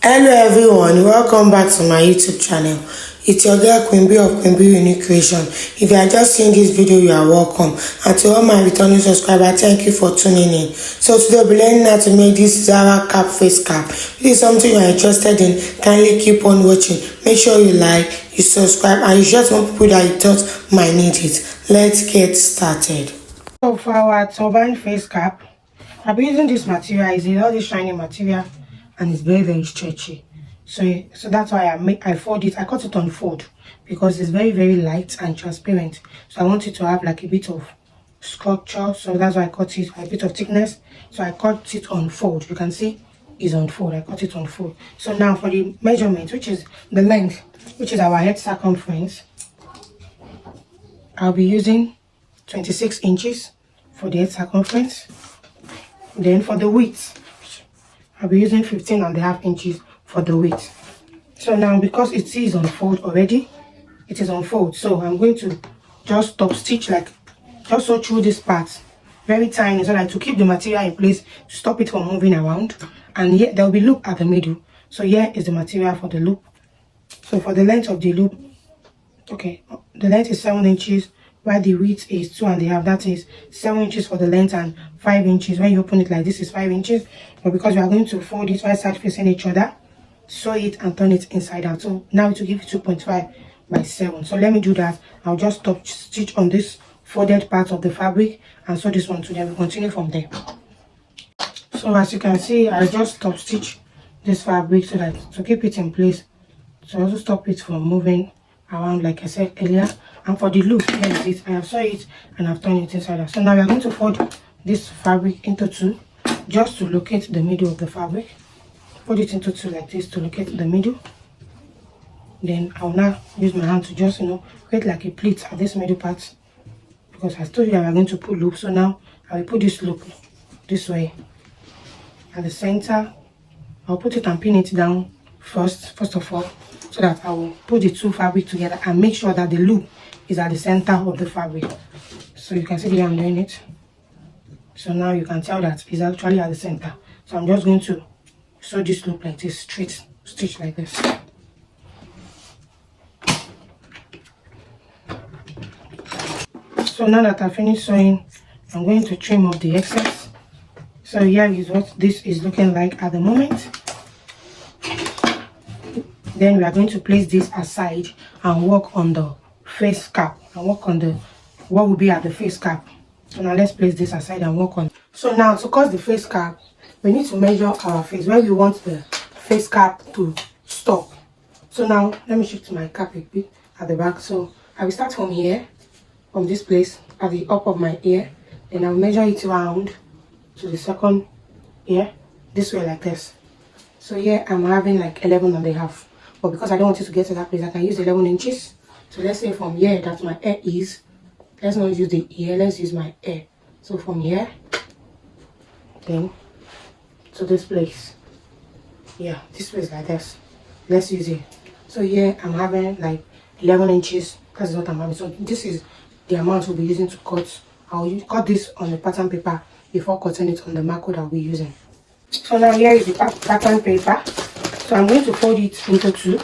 Hello everyone, welcome back to my YouTube channel. It's your girl Queen B of Queen B Unique Creation. If you are just seeing this video, you are welcome. And to all my returning subscribers, thank you for tuning in. So today we'll be learning how to make this Zara cap face cap. If this is something you are interested in, kindly keep on watching. Make sure you like, you subscribe, and you share to more people that you thought might need it. Let's get started. So for our turban face cap, I'll be using this material. It's all this shiny material and it's very stretchy. So that's why I fold it. I cut it on fold because it's very light and transparent. So I want it to have like a bit of structure. So that's why I cut it, a bit of thickness. So I cut it on fold. You can see it's on fold. I cut it on fold. So now for the measurement, which is the length, which is our head circumference, I'll be using 26 inches for the head circumference. Then for the width, I'll be using 15.5 inches for the width. So now because it is on fold already, it is on fold. So I'm going to just stop stitch, like just so through this part, very tiny, so that to keep the material in place, to stop it from moving around. And here there will be loop at the middle. So here is the material for the loop. So for the length of the loop, okay, the length is 7 inches. While the width is 2.5, that is 7 inches for the length and 5 inches. When you open it like this is 5 inches, but because we are going to fold it right side facing each other, sew it and turn it inside out. So now it will give you 2.5 by 7. So let me do that. I'll just stop stitch on this folded part of the fabric and sew this one to them. We'll continue from there. So as you can see, I just stop stitch this fabric so that to keep it in place, so also stop it from moving around like I said earlier. And for the loop, here is it. I have sewn it and I've turned it inside out. So now we are going to fold this fabric into two, just to locate the middle of the fabric. Fold it into two like this to locate the middle. Then I'll now use my hand to just create like a pleat at this middle part, because I told you that we are going to put loop. So now I will put this loop this way at the center. I'll put it and pin it down first of all, so that I will put the two fabric together and make sure that the loop is at the center of the fabric. So you can see the way I'm doing it. So now you can tell that it's actually at the center. So I'm just going to sew this loop like this, straight stitch like this. So now that I've finished sewing, I'm going to trim off the excess. So here is what this is looking like at the moment. Then we are going to place this aside and work on the face cap and work on the what will be at the face cap. So now let's place this aside and work on. So now to cut the face cap, we need to measure our face where we want the face cap to stop. So now let me shift my cap a bit at the back. So I will start from here, from this place at the up of my ear, and I'll measure it round to the second ear this way like this. So here I'm having like 11.5. But because I don't want it to get to that place, I can use 11 inches. So let's say from here that my ear is, let's not use the ear, let's use my ear. So from here, then to this place. Yeah, this place like this. Let's use it. So here I'm having like 11 inches. That's what I'm having. So this is the amount we'll be using to cut. I'll cut this on the pattern paper before cutting it on the marker that we'll be using. So now here is the pattern paper. So I'm going to fold it into two.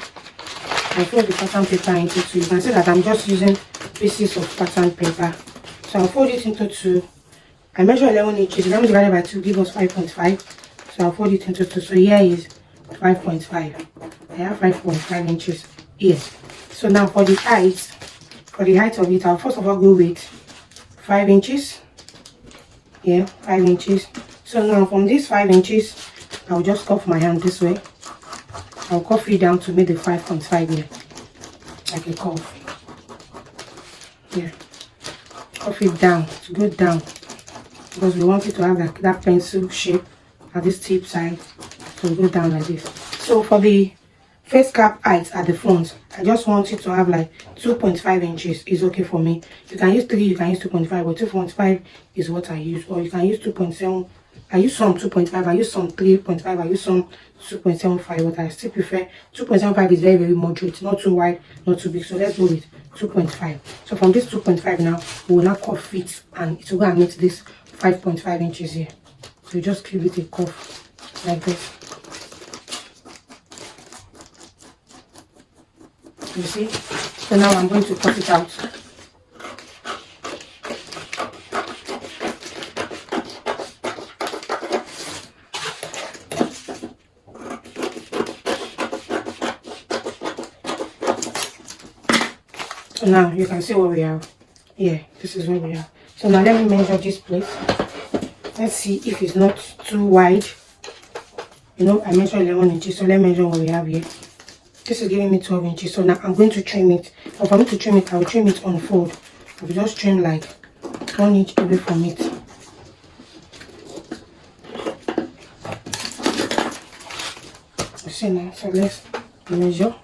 I fold the pattern paper into two. You can see that I'm just using pieces of pattern paper. So I'll fold it into two. I measure 11 inches. 11 divided by 2 gives us 5.5. So I'll fold it into two. So here is 5.5. I have 5.5 inches here. So now for the height of it, I'll first of all go with 5 inches. Yeah, 5 inches. So now from this 5 inches, I'll just cuff my hand this way. I'll cuff it down to make the 5.5 here, like a cuff. Yeah, cuff it down to go down, because we want it to have like that pencil shape at this tip side. So go down like this. So for the face cap height at the front, I just want it to have like 2.5 inches. Is okay for me. You can use 3, you can use 2.5, but 2.5 is what I use. Or you can use 2.7. I use some 2.5, I use some 3.5, I use some 2.75, but I still prefer 2.75 is very moderate, not too wide, not too big. So let's go with 2.5. So from this 2.5 now, we will now cuff it and it will go and meet this 5.5 inches here. So you just give it a cuff like this. You see? So now I'm going to cut it out. So now you can see what we have. Yeah, this is what we have. So now let me measure this place. Let's see if it's not too wide. You know, I measured 11 inches, so let's measure what we have here. This is giving me 12 inches. So now I'm going to trim it. But for me to trim it, I will trim it on fold. I will just trim like 1 inch away from it. You see now, so let's measure.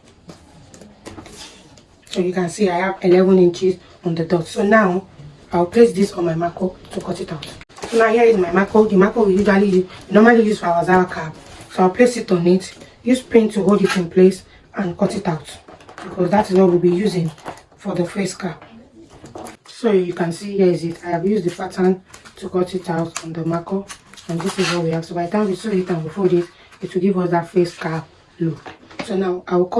So you can see I have 11 inches on the dot. So now I'll place this on my marker to cut it out. So now here is my marker. The marker we normally use for our Zara cap. So I'll place it on it. Use pin to hold it in place and cut it out, because that is what we'll be using for the face cap. So you can see here is it. I have used the pattern to cut it out on the marker, and this is what we have. So by the time we sew it and we fold it, it will give us that face cap look. So now I will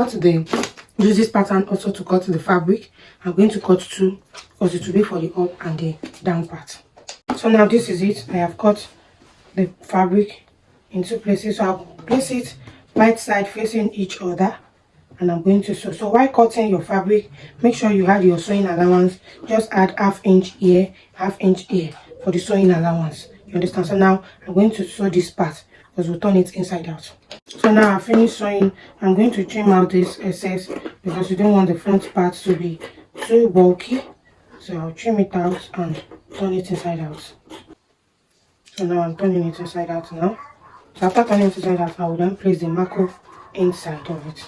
use this pattern also to cut the fabric. I'm going to cut two because it will be for the up and the down part. So now this is it. I have cut the fabric in two places. So I'll place it right side facing each other, and I'm going to sew. So while cutting your fabric, make sure you add your sewing allowance. Just add ½ inch here, ½ inch here for the sewing allowance. You understand? So now I'm going to sew this part because we'll turn it inside out. So now I've finished sewing. I'm going to trim out this excess because you don't want the front part to be too bulky. So I'll trim it out and turn it inside out. So now I'm turning it inside out now. So after turning it inside out, I will then place the marker inside of it.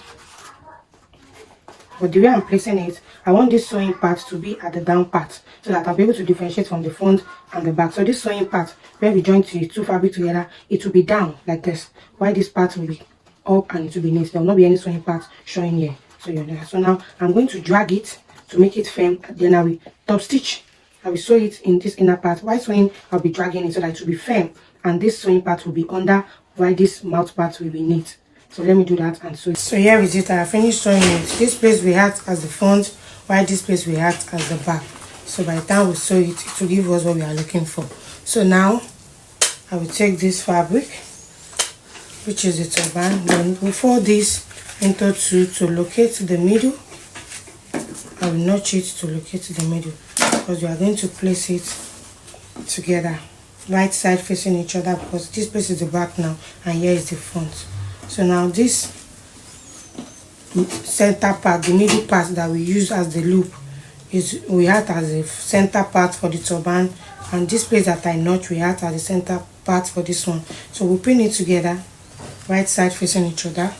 But the way I'm placing it, I want this sewing part to be at the down part so that I'll be able to differentiate from the front and the back. So this sewing part, where we join the two fabric together, it will be down like this, while this part will be up and it will be neat. There will not be any sewing part showing here. So you know. So now I'm going to drag it to make it firm. Then I will top stitch. I will sew it in this inner part. While sewing, I'll be dragging it so that it will be firm, and this sewing part will be under, while this mouth part will be neat. So let me do that and sew it. So here is it. I have finished sewing it. This place we act as the front, while this place we act as the back. So by the time we sew it, it will give us what we are looking for. So now I will take this fabric, which is the turban. Then we fold this into two to locate the middle. I will notch it to locate the middle because we are going to place it together, right side facing each other, because this place is the back now and here is the front. So now this center part, the middle part that we use as the loop, is we act as the center part for the turban, and this place that I notch we act as the center part for this one. So we pin it together, right side facing each other.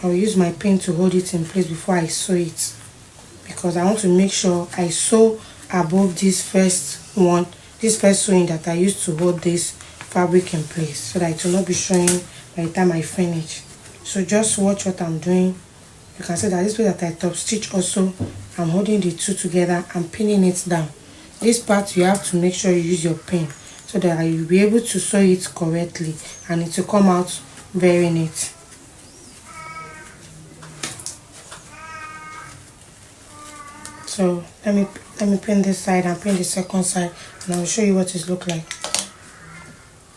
I will use my pin to hold it in place before I sew it, because I want to make sure I sew above this first one, this first sewing that I used to hold this fabric in place, so that it will not be showing by the time I finish. So just watch what I'm doing. You can see that this way that I top stitch also, I'm holding the two together and pinning it down. This part you have to make sure you use your pin so that you'll be able to sew it correctly and it will come out very neat. So let me pin this side and pin the second side, and I'll show you what it looks like.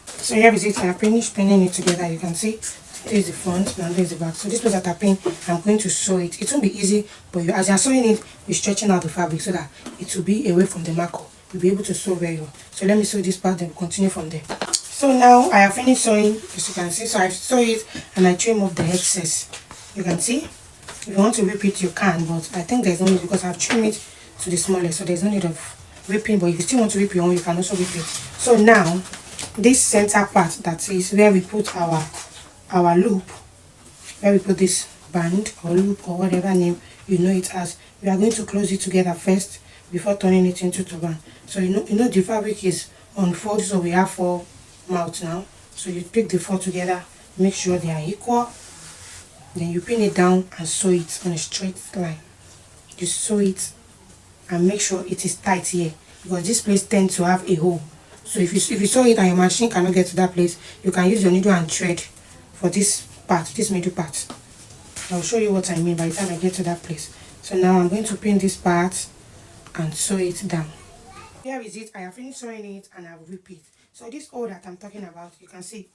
So here is it. I finished pinning it together. You can see this is the front and this is the back. So this place that I pin, I'm going to sew it. It won't be easy, but as you're sewing it, you're stretching out the fabric so that it will be away from the marker. You'll be able to sew very well. So let me sew this part, then we'll continue from there. So now I have finished sewing, as you can see. So I sew it and I trim off the excess. You can see. If you want to whip it, you can, but I think there's no need because I've trimmed it to the smallest, so there's no need of whipping. But if you still want to whip your own, you can also whip it. So now this center part, that is where we put our loop, where we put this band or loop or whatever name you know it as, we are going to close it together first before turning it into turban. So you know the fabric is unfold, so we have 4 mouths now. So you pick the 4 together, make sure they are equal, then you pin it down and sew it on a straight line. You sew it and make sure it is tight here, because this place tends to have a hole. So if you sew it and your machine cannot get to that place, you can use your needle and thread for this part, this middle part. I'll show you what I mean by the time I get to that place. So now I'm going to pin this part and sew it down. Here is it. I have finished sewing it and I've repeat. So this hole that I'm talking about, you can see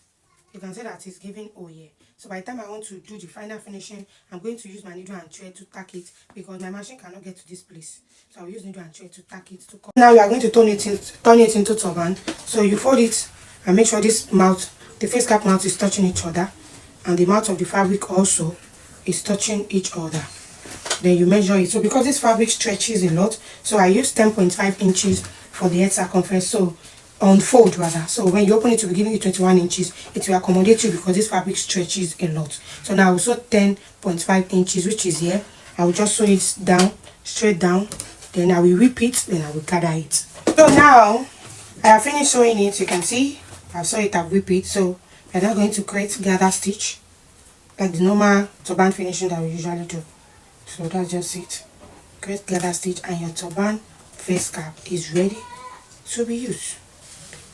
that it's giving hole here. So by the time I want to do the final finishing, I'm going to use my needle and thread to tack it because my machine cannot get to this place. So I'll use needle and thread to tack it to cut. Now we are going to turn it into turban. So you fold it and make sure this mouth, the face cap mouth, is touching each other, and the mouth of the fabric also is touching each other. Then you measure it. So because this fabric stretches a lot, so I use 10.5 inches for the head circumference. So unfold rather. So when you open it to be giving you 21 inches, it will accommodate you because this fabric stretches a lot. So now I will sew 10.5 inches, which is here. I will just sew it down, straight down. Then I will repeat, then I will gather it. So now I have finished sewing it. You can see I've sewn it, I've repeat. So we're now going to create gather stitch, like the normal turban finishing that we usually do. So that's just it. Create gather stitch and your turban face cap is ready to be used.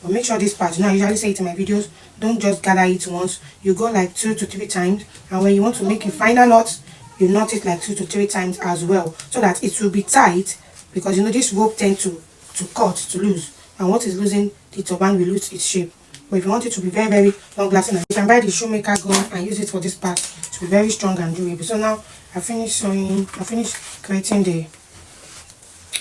But make sure this part, I usually say it in my videos, don't just gather it once. You go like 2 to 3 times, and when you want to make a final knot, you knot it like 2 to 3 times as well, so that it will be tight, because this rope tends to cut, to lose, and what is losing, the turban will lose its shape. But if you want it to be very, very long lasting, you can buy the shoemaker gun and use it for this part to be very strong and durable. So now I finished creating the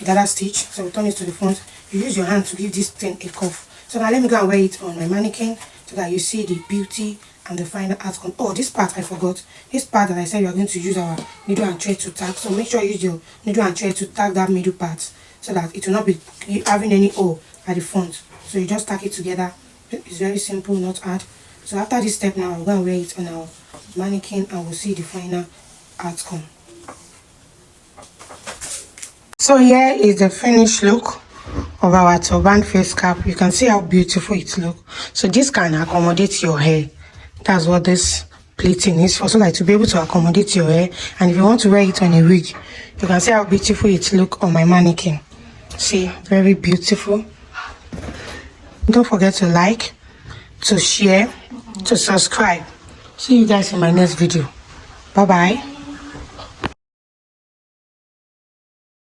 gather stitch. So we turn it to the front. You use your hand to give this thing a cuff. So now let me go and wear it on my mannequin so that you see the beauty and the final outcome. Oh, this part I forgot. This part that I said we are going to use our needle and thread to tack. So make sure you use your needle and thread to tack that middle part so that it will not be having any hole at the front. So you just tack it together. It's very simple, not hard. So after this step now, we'll go and wear it on our mannequin and we'll see the final outcome. So here is the finished look of our turban face cap. You can see how beautiful it looks. So this can accommodate your hair. That's what this pleating is for, so that to be able to accommodate your hair. And if you want to wear it on a wig, you can see how beautiful it looks on my mannequin. See, very beautiful. Don't forget to like, to share, to subscribe. See you guys in my next video. Bye bye.